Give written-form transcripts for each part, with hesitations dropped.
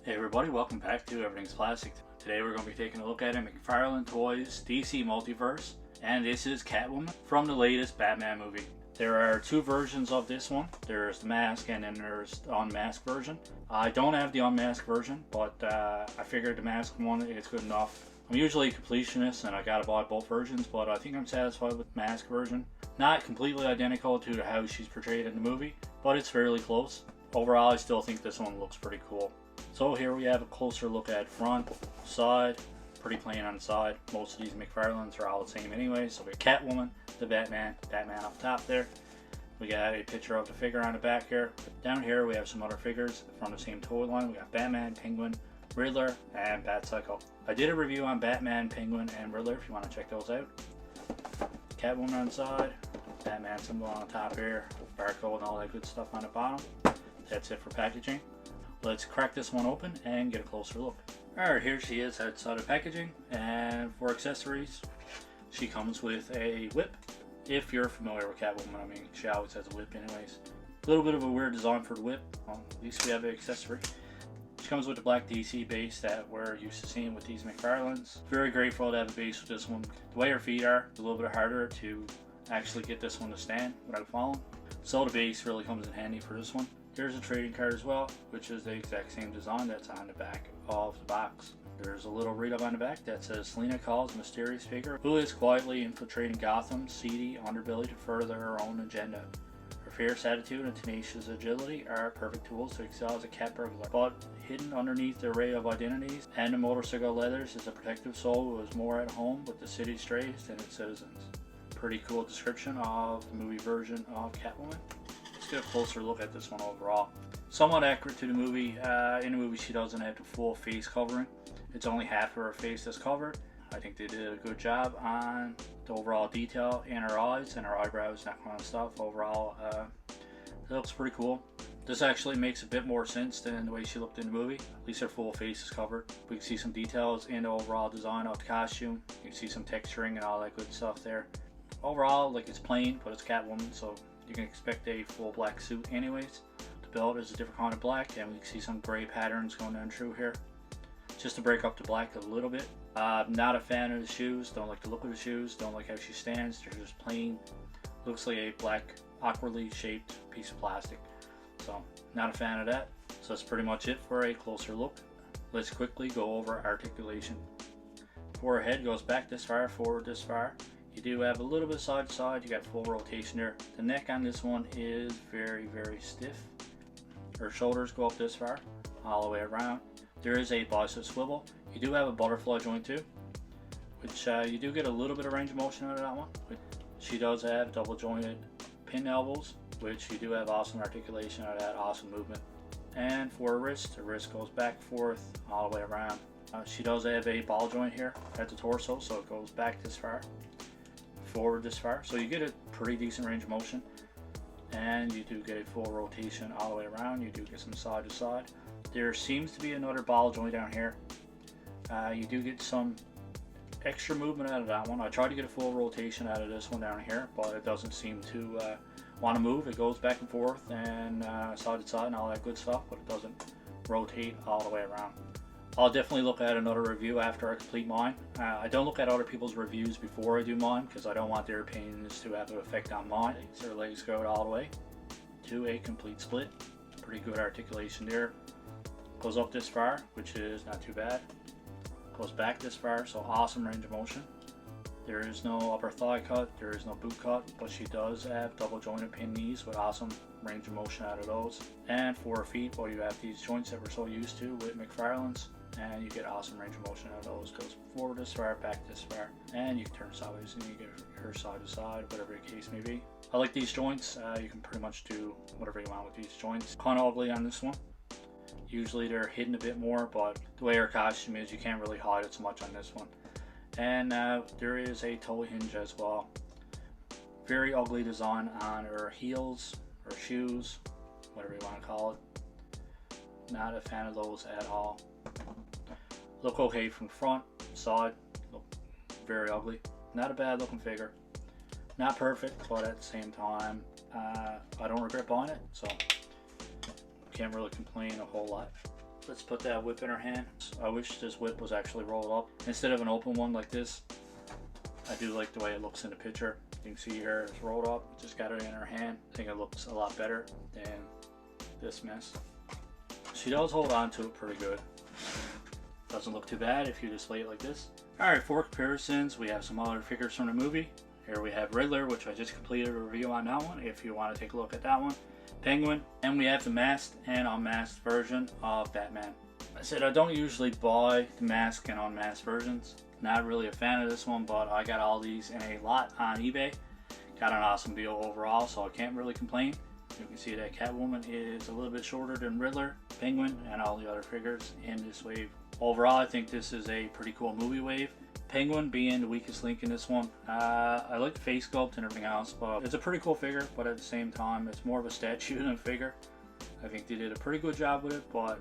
Hey everybody, welcome back to Everything's Plastic. Today we're going to be taking a look at a McFarlane Toys DC Multiverse, and this is Catwoman from the latest Batman movie. There are two versions of this one. There's the mask and then there's the unmasked version. I don't have the unmasked version, but I figured the masked one is good enough. I'm usually a completionist and I gotta buy both versions, but I think I'm satisfied with the masked version. Not completely identical to how she's portrayed in the movie, but it's fairly close. Overall, I still think this one looks pretty cool. So here we have a closer look at front, side, pretty plain on the side. Most of these McFarlanes are all the same anyway. So we got Catwoman, the Batman up top there. We got a picture of the figure on the back here. Down here we have some other figures from the same toy line. We got Batman, Penguin, Riddler, and Batcycle. I did a review on Batman, Penguin, and Riddler if you want to check those out. Catwoman on the side, Batman symbol on the top here, barcode and all that good stuff on the bottom. That's it for packaging. Let's crack this one open and get a closer look. Alright, here she is outside of packaging, and for accessories, she comes with a whip. If you're familiar with Catwoman, I mean, she always has a whip anyways. A little bit of a weird design for the whip, at least we have an accessory. She comes with the black DC base that we're used to seeing with these McFarlanes. Very grateful to have a base with this one. The way her feet are, it's a little bit harder to actually get this one to stand without falling. So the base really comes in handy for this one. There's a trading card as well, which is the exact same design that's on the back of the box. There's a little read-up on the back that says, Selina calls mysterious figure who is quietly infiltrating Gotham's seedy underbelly to further her own agenda. Her fierce attitude and tenacious agility are perfect tools to excel as a cat burglar, but hidden underneath the array of identities and the motorcycle leathers is a protective soul who is more at home with the city's strays than its citizens. Pretty cool description of the movie version of Catwoman. Let's get a closer look at this one overall. Somewhat accurate to the movie. In the movie she doesn't have the full face covering. It's only half of her face that's covered. I think they did a good job on the overall detail in her eyes and her eyebrows, that kind of stuff. Overall, it looks pretty cool. This actually makes a bit more sense than the way she looked in the movie. At least her full face is covered. We can see some details in the overall design of the costume. You can see some texturing and all that good stuff there. Overall, like, it's plain, but it's Catwoman, so you can expect a full black suit anyways. The belt is a different kind of black, and we can see some gray patterns going down through here. Just to break up the black a little bit. Not a fan of the shoes, don't like the look of the shoes, don't like how she stands. They're just plain. Looks like a black, awkwardly shaped piece of plastic. So, not a fan of that. So that's pretty much it for a closer look. Let's quickly go over articulation. Forehead goes back this far, forward this far. You do have a little bit side to side, you got full rotation there. The neck on this one is very, very stiff. Her shoulders go up this far, all the way around. There is a bicep swivel. You do have a butterfly joint too, which you do get a little bit of range of motion out of that one. She does have double jointed pin elbows, which you do have awesome articulation out of that, awesome movement. And for her wrist, the wrist goes back, forth, all the way around. She does have a ball joint here at the torso, so it goes back this far, forward this far, so you get a pretty decent range of motion, and you do get a full rotation all the way around. You do get some side to side. There seems to be another ball joint down here. You do get some extra movement out of that one. I tried to get a full rotation out of this one down here, but it doesn't seem to want to move. It goes back and forth and side to side and all that good stuff, but it doesn't rotate all the way around. I'll definitely look at another review after I complete mine. I don't look at other people's reviews before I do mine because I don't want their opinions to have an effect on mine. So her legs go all the way to a complete split. Pretty good articulation there. Goes up this far, which is not too bad. Goes back this far, so awesome range of motion. There is no upper thigh cut, there is no boot cut, but she does have double jointed pin knees with awesome range of motion out of those. And for her feet, well, you have these joints that we're so used to with McFarlane's, and you get awesome range of motion out of those. Goes forward this far, back this far, and you can turn sideways and you get her side to side, whatever the case may be. I like these joints. You can pretty much do whatever you want with these joints. Kind of ugly on this one. Usually they're hidden a bit more, but the way her costume is, you can't really hide it so much on this one. And there is a toe hinge as well. Very ugly design on her heels, her shoes, whatever you want to call it. Not a fan of those at all. Look okay from front, side, look very ugly. Not a bad looking figure. Not perfect, but at the same time, I don't regret buying it, so can't really complain a whole lot. Let's put that whip in her hand. I wish this whip was actually rolled up instead of an open one like this. I do like the way it looks in the picture. You can see here it's rolled up, just got it in her hand. I think it looks a lot better than this mess. She does hold on to it pretty good. Doesn't look too bad if you just lay it like this. Alright, for comparisons, we have some other figures from the movie. Here we have Riddler, which I just completed a review on that one, if you want to take a look at that one. Penguin, and we have the masked and unmasked version of Batman. I said I don't usually buy the masked and unmasked versions. Not really a fan of this one, but I got all these in a lot on eBay. Got an awesome deal overall, so I can't really complain. You can see that Catwoman is a little bit shorter than Riddler, Penguin, and all the other figures in this wave. Overall, I think this is a pretty cool movie wave. Penguin being the weakest link in this one. I like the face sculpt and everything else, but it's a pretty cool figure, but at the same time, it's more of a statue than a figure. I think they did a pretty good job with it, but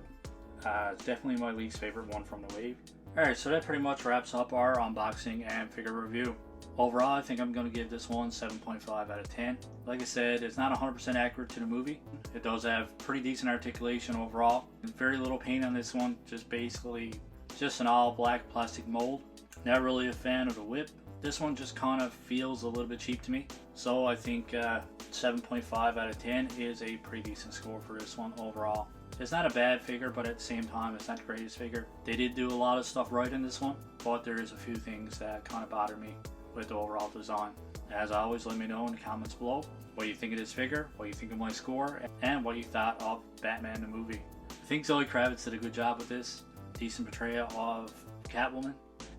it's definitely my least favorite one from the wave. Alright, so that pretty much wraps up our unboxing and figure review. Overall, I think I'm going to give this one 7.5 out of 10. Like I said, it's not 100% accurate to the movie. It does have pretty decent articulation overall. Very little paint on this one, just an all black plastic mold. Not really a fan of the whip. This one just kind of feels a little bit cheap to me. So I think 7.5 out of 10 is a pretty decent score for this one overall. It's not a bad figure, but at the same time, it's not the greatest figure. They did do a lot of stuff right in this one, but there is a few things that kind of bother me with the overall design. As always, let me know in the comments below what you think of this figure, what you think of my score, and what you thought of Batman the movie. I think Zoe Kravitz did a good job with this. Decent portrayal of Catwoman.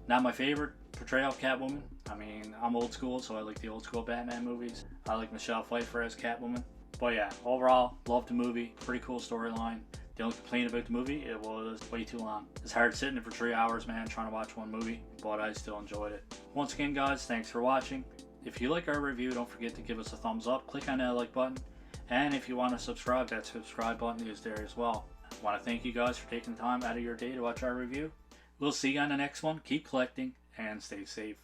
Not my favorite portrayal of Catwoman. I mean, I'm old school, so I like the old school Batman movies. I like Michelle Pfeiffer as Catwoman. But yeah, overall, loved the movie. Pretty cool storyline. The only complaint about the movie, it was way too long. It's hard sitting there for 3 hours, man, trying to watch one movie, but I still enjoyed it. Once again, guys, thanks for watching. If you like our review, don't forget to give us a thumbs up. Click on that like button. And if you want to subscribe, that subscribe button is there as well. I want to thank you guys for taking the time out of your day to watch our review. We'll see you on the next one. Keep collecting and stay safe.